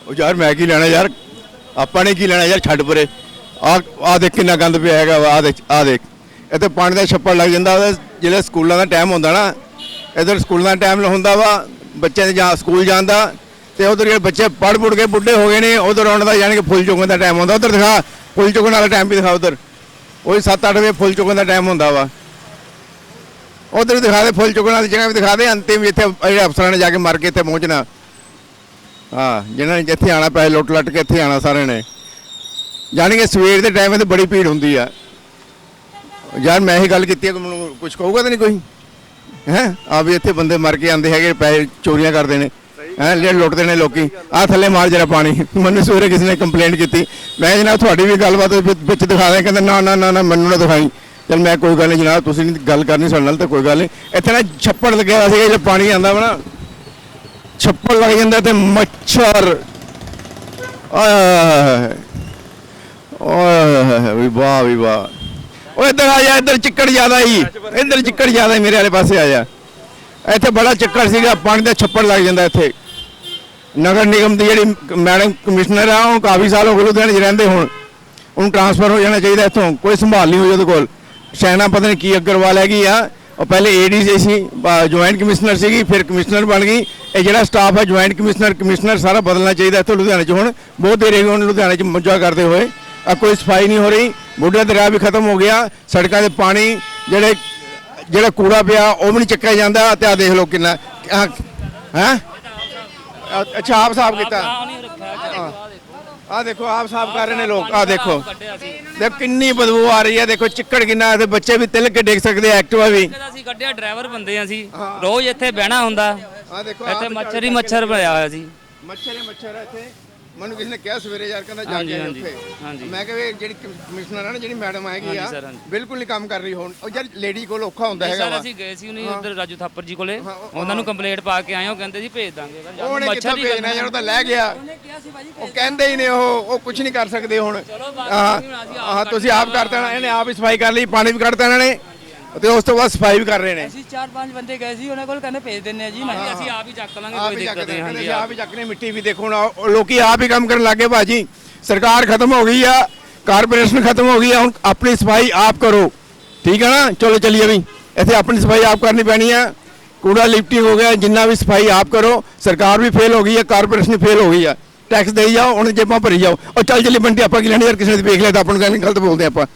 ਉਹ ਯਾਰ ਮੈਂ ਕੀ ਲੈਣਾ ਯਾਰ, ਆਪਾਂ ਨੇ ਕੀ ਲੈਣਾ ਯਾਰ, ਛੱਡ ਪਰੇ। ਆ ਦੇਖ ਕਿੰਨਾ ਗੰਦ ਪਿਆ ਹੈਗਾ ਵਾ, ਆ ਦੇਖ ਇੱਥੇ ਪਾਣੀ ਦਾ ਛੱਪੜ ਲੱਗ ਜਾਂਦਾ। ਜਿਹੜਾ ਸਕੂਲਾਂ ਦਾ ਟਾਈਮ ਹੁੰਦਾ ਨਾ, ਇੱਧਰ ਸਕੂਲਾਂ ਦਾ ਟਾਈਮ ਹੁੰਦਾ ਵਾ ਬੱਚਿਆਂ ਦੇ ਸਕੂਲ ਜਾਣ ਦਾ, ਤੇ ਉਧਰ ਜਿਹੜੇ ਬੱਚੇ ਪੜ੍ਹ ਪੁੜ ਕੇ ਬੁੱਢੇ ਹੋ ਗਏ ਨੇ, ਉਧਰ ਆਉਣ ਦਾ ਯਾਨੀ ਕਿ ਫੁੱਲ ਚੁੱਕਣ ਦਾ ਟਾਈਮ ਹੁੰਦਾ। ਉਧਰ ਦਿਖਾ ਫੁੱਲ ਚੁੱਕਣ ਵਾਲਾ ਟਾਈਮ ਵੀ ਦਿਖਾ, ਉਧਰ ਉਹੀ 7-8 ਵਜੇ ਫੁੱਲ ਚੁੱਕਣ ਦਾ ਟਾਈਮ ਹੁੰਦਾ ਵਾ। ਉਧਰ ਦਿਖਾ ਦੇ ਫੁੱਲ ਚੁੱਕਣ ਵਾਲੀ ਜਗ੍ਹਾ ਵੀ ਦਿਖਾ ਦੇ। ਅੰਤਿਮ ਵੀ ਇੱਥੇ ਜਿਹੜੇ ਅਫਸਰਾਂ ਨੇ ਜਾ ਕੇ ਮਰ ਕੇ ਇੱਥੇ ਪਹੁੰਚਣਾ। ਹਾਂ, ਜਿਹਨਾਂ ਨੇ ਜਿੱਥੇ ਆਉਣਾ ਪੈਸੇ ਲੁੱਟ ਲੱਟ ਕੇ ਇੱਥੇ ਆਉਣਾ ਸਾਰਿਆਂ ਨੇ। ਜਾਣੀ ਕਿ ਸਵੇਰ ਦੇ ਟਾਈਮ 'ਤੇ ਬੜੀ ਭੀੜ ਹੁੰਦੀ ਆ ਯਾਰ। ਮੈਂ ਇਹੀ ਗੱਲ ਕੀਤੀ ਹੈ, ਮੈਨੂੰ ਕੁਝ ਕਹੂਗਾ ਤਾਂ ਨਹੀਂ ਕੋਈ ਹੈ? ਆ ਵੀ ਇੱਥੇ ਬੰਦੇ ਮਰ ਕੇ ਆਉਂਦੇ ਹੈਗੇ, ਪੈਸੇ ਚੋਰੀਆਂ ਕਰਦੇ ਨੇ ਹੈ, ਜਿਹੜੇ ਲੁੱਟਦੇ ਨੇ ਲੋਕੀ। ਆਹ ਥੱਲੇ ਮਾਰ ਜਰਾ ਪਾਣੀ। ਮੈਨੂੰ ਸਵੇਰੇ ਕਿਸੇ ਨੇ ਕੰਪਲੇਂਟ ਕੀਤੀ, ਮੈਂ ਜਨਾਬ ਤੁਹਾਡੀ ਵੀ ਗੱਲਬਾਤ ਵਿੱਚ ਦਿਖਾ ਦਿਆਂ। ਕਹਿੰਦਾ ਨਾ ਨਾ ਨਾ ਨਾ ਮੈਨੂੰ ਨਾ ਦਿਖਾਈ। ਚਲ ਮੈਂ ਕੋਈ ਗੱਲ ਨਹੀਂ ਜਨਾਬ, ਤੁਸੀਂ ਨਹੀਂ ਗੱਲ ਕਰਨੀ ਸਾਡੇ ਨਾਲ ਤਾਂ ਕੋਈ ਗੱਲ ਨਹੀਂ। ਇੱਥੇ ਨਾ ਛੱਪੜ ਲੱਗਿਆ ਹੋਇਆ ਸੀਗਾ, ਜੇ ਪਾਣੀ ਆਉਂਦਾ ਵਾ ਨਾ ਛੱਪੜ ਲੱਗ ਜਾਂਦਾ ਤੇ ਮੱਛਰ ਓਏ ਵਾਹ ਵੀ ਵਾਹ। ਉਹ ਇੱਧਰ ਆ ਜਾ, ਇੱਧਰ ਚਿੱਕੜ ਜ਼ਿਆਦਾ ਹੀ, ਇੱਧਰ ਚਿੱਕੜ ਜ਼ਿਆਦਾ ਮੇਰੇ ਵਾਲੇ ਪਾਸੇ ਆ ਜਾ। ਇੱਥੇ ਬੜਾ ਚਿੱਕੜ ਸੀਗਾ, ਪਾਣੀ ਦਾ ਛੱਪੜ ਲੱਗ ਜਾਂਦਾ ਇੱਥੇ। ਨਗਰ ਨਿਗਮ ਦੀ ਜਿਹੜੀ ਮੈਡਮ ਕਮਿਸ਼ਨਰ ਆ, ਉਹ ਕਾਫੀ ਸਾਲ ਹੋ ਗਏ ਲੁਧਿਆਣੇ 'ਚ ਰਹਿੰਦੇ। ਹੁਣ ਉਹਨੂੰ ਟ੍ਰਾਂਸਫਰ ਹੋ ਜਾਣਾ ਚਾਹੀਦਾ ਇੱਥੋਂ, ਕੋਈ ਸੰਭਾਲ ਨਹੀਂ ਹੋਈ ਉਹਦੇ ਕੋਲ। ਸ਼ੈਨਾ ਪਤਾ ਨਹੀਂ ਕੀ ਅਗਰਵਾਲ ਹੈਗੀ ਆ, ਉਹ ਪਹਿਲੇ ਏਡੀਸੀ ਸੀ, ਜੁਆਇੰਟ ਕਮਿਸ਼ਨਰ ਸੀਗੀ, ਫਿਰ ਕਮਿਸ਼ਨਰ ਬਣ ਗਈ। ਇਹ ਜਿਹੜਾ ਸਟਾਫ ਹੈ ਜੁਆਇੰਟ ਕਮਿਸ਼ਨਰ ਸਾਰਾ ਬਦਲਣਾ ਚਾਹੀਦਾ ਇੱਥੋਂ ਲੁਧਿਆਣੇ 'ਚ। ਹੁਣ ਬਹੁਤ ਦੇਰ ਹੋ ਗਈ ਹੁਣ ਲੁਧਿਆਣੇ 'ਚ ਮੌਜਾਂ ਕਰਦੇ ਹੋਏ, ਕੋਈ ਸਫਾਈ ਨਹੀਂ ਹੋ ਰਹੀ। ਬੁੱਢਾ ਦਰਿਆ ਵੀ ਖਤਮ ਹੋ ਗਿਆ, ਸੜਕਾਂ 'ਤੇ ਪਾਣੀ ਜਿਹੜਾ ਕੂੜਾ ਪਿਆ ਉਹ ਵੀ ਨਹੀਂ ਚੱਕਿਆ ਜਾਂਦਾ। ਤੇ ਆ ਦੇਖ ਲਓ ਕਿੰਨਾ ਹੈ। ਅੱਛਾ, ਆਪ ਸਾਫ਼ ਕੀਤਾ। ਆ ਦੇਖੋ ਆਪ ਸਾਫ਼ ਕਰ ਰਹੇ ਨੇ ਲੋਕ। ਆ ਦੇਖੋ ਕਿੰਨੀ ਬਦਬੂ ਆ ਰਹੀ ਹੈ, ਦੇਖੋ ਚਿੱਕੜ ਕਿੰਨਾ। ਤੇ ਬੱਚੇ ਵੀ ਤਿਲਕ ਕੇ ਦੇਖ ਸਕਦੇ ਆ, ਐਕਟਿਵਾ ਵੀ। ਅਸੀਂ ਕੱਢਿਆ, ਡਰਾਈਵਰ ਬੰਦੇ ਆ ਅਸੀਂ, ਰੋਜ਼ ਇੱਥੇ ਬਹਿਣਾ ਹੁੰਦਾ। ਆ ਦੇਖੋ ਇੱਥੇ ਮੱਛਰ ਹੀ ਮੱਛਰ ਪਿਆ ਹੋਇਆ ਸੀ। ਮੱਛਰ ਹੀ ਮੱਛਰ ਹੈ ਇੱਥੇ। ਮੈਨੂੰ ਕਿਸੇ ਨੇ ਕਿਹਾ ਸਵੇਰੇ ਯਾਰ, ਕਹਿੰਦਾ ਜਾ ਕੇ ਉੱਥੇ। ਮੈਂ ਕਿਹਾ ਜਿਹੜੀ ਕਮਿਸ਼ਨਰ ਹੈ ਨਾ, ਜਿਹੜੀ ਮੈਡਮ ਆਏਗੀ ਆ, ਬਿਲਕੁਲ ਨਹੀਂ ਕੰਮ ਕਰ ਰਹੀ। ਹੁਣ ਉਹ ਯਾਰ ਲੇਡੀ ਕੋਲ ਔਖਾ ਹੁੰਦਾ ਹੈਗਾ। ਸਰ ਅਸੀਂ ਗਏ ਸੀ ਉਹਨੇ ਉਧਰ ਰਾਜੂ ਥਾਪਰ ਜੀ ਕੋਲੇ, ਉਹਨਾਂ ਨੂੰ ਕੰਪਲੇਂਟ ਪਾ ਕੇ ਆਏ। ਉਹ ਕਹਿੰਦੇ ਜੀ ਭੇਜ ਦਾਂਗੇ। ਉਹਨੇ ਕਿੱਥੋਂ ਭੇਜਣਾ ਯਾਰ, ਉਹ ਤਾਂ ਲੈ ਗਿਆ। ਉਹ ਕਹਿੰਦੇ ਹੀ ਨੇ ਉਹ ਕੁਝ ਨਹੀਂ ਕਰ ਸਕਦੇ ਹੁਣ। ਹਾਂ, ਤੁਸੀਂ ਆਪ ਕਰਤਾ, ਇਹਨੇ ਆਪ ਹੀ ਸਫਾਈ ਕਰ ਲਈ, ਪਾਣੀ ਵੀ ਕੱਢਤਾ ਇਹਨਾਂ ਨੇ, ਤੇ ਉਸ ਤੋਂ ਬਾਅਦ ਸਫਾਈ ਵੀ ਕਰ ਰਹੇ ਨੇ। ਅਸੀਂ 4-5 ਬੰਦੇ ਗਏ ਸੀ, ਉਹਨਾਂ ਕੋਲ ਕਹਿੰਦੇ ਭੇਜ ਦਿੰਨੇ ਆ ਜੀ। ਨਹੀਂ, ਅਸੀਂ ਆਪ ਹੀ ਚੱਕ ਲਾਂਗੇ, ਕੋਈ ਦਿੱਕਤ ਨਹੀਂ। ਹਾਂਜੀ, ਆਪ ਹੀ ਚੱਕਨੇ। ਮਿੱਟੀ ਵੀ ਦੇਖੋ ਨਾ, ਲੋਕੀ ਆਪ ਹੀ ਕੰਮ ਕਰਨ ਲੱਗੇ ਭਾਜੀ। ਸਰਕਾਰ ਖਤਮ ਹੋ ਗਈ ਆ, ਕਾਰਪੋਰੇਸ਼ਨ ਖਤਮ ਹੋ ਗਈ ਆ। ਹੁਣ ਆਪਣੀ ਸਫਾਈ ਆਪ ਕਰੋ, ਠੀਕ ਹੈ ਨਾ। ਚਲੋ ਚੱਲੀਏ ਵੀ, ਇੱਥੇ ਆਪਣੀ ਸਫਾਈ ਆਪ ਕਰਨੀ ਪੈਣੀ ਆ। ਕੂੜਾ ਲਿਫਟਿੰਗ ਹੋ ਗਿਆ, ਜਿੰਨਾ ਵੀ ਸਫਾਈ ਆਪ ਕਰੋ। ਸਰਕਾਰ ਵੀ ਫੇਲ ਹੋ ਗਈ ਆ, ਕਾਰਪੋਰੇਸ਼ਨ ਫੇਲ ਹੋ ਗਈ ਆ। ਟੈਕਸ ਦੇਈ ਜਾਓ, ਹੁਣ ਜੇਬਾਂ ਭਰੀ ਜਾਓ। ਉਹ ਚੱਲ ਬੰਟੀ, ਆਪਾਂ ਕੀ ਲੈਣੇ ਯਾਰ, ਕਿਸੇ ਨੇ ਵੇਖ ਲਿਆ ਤਾਂ ਆਪਾਂ ਨੂੰ ਕਹਿੰਦੇ ਗਲਤ ਬੋਲਦੇ ਆਪਾਂ।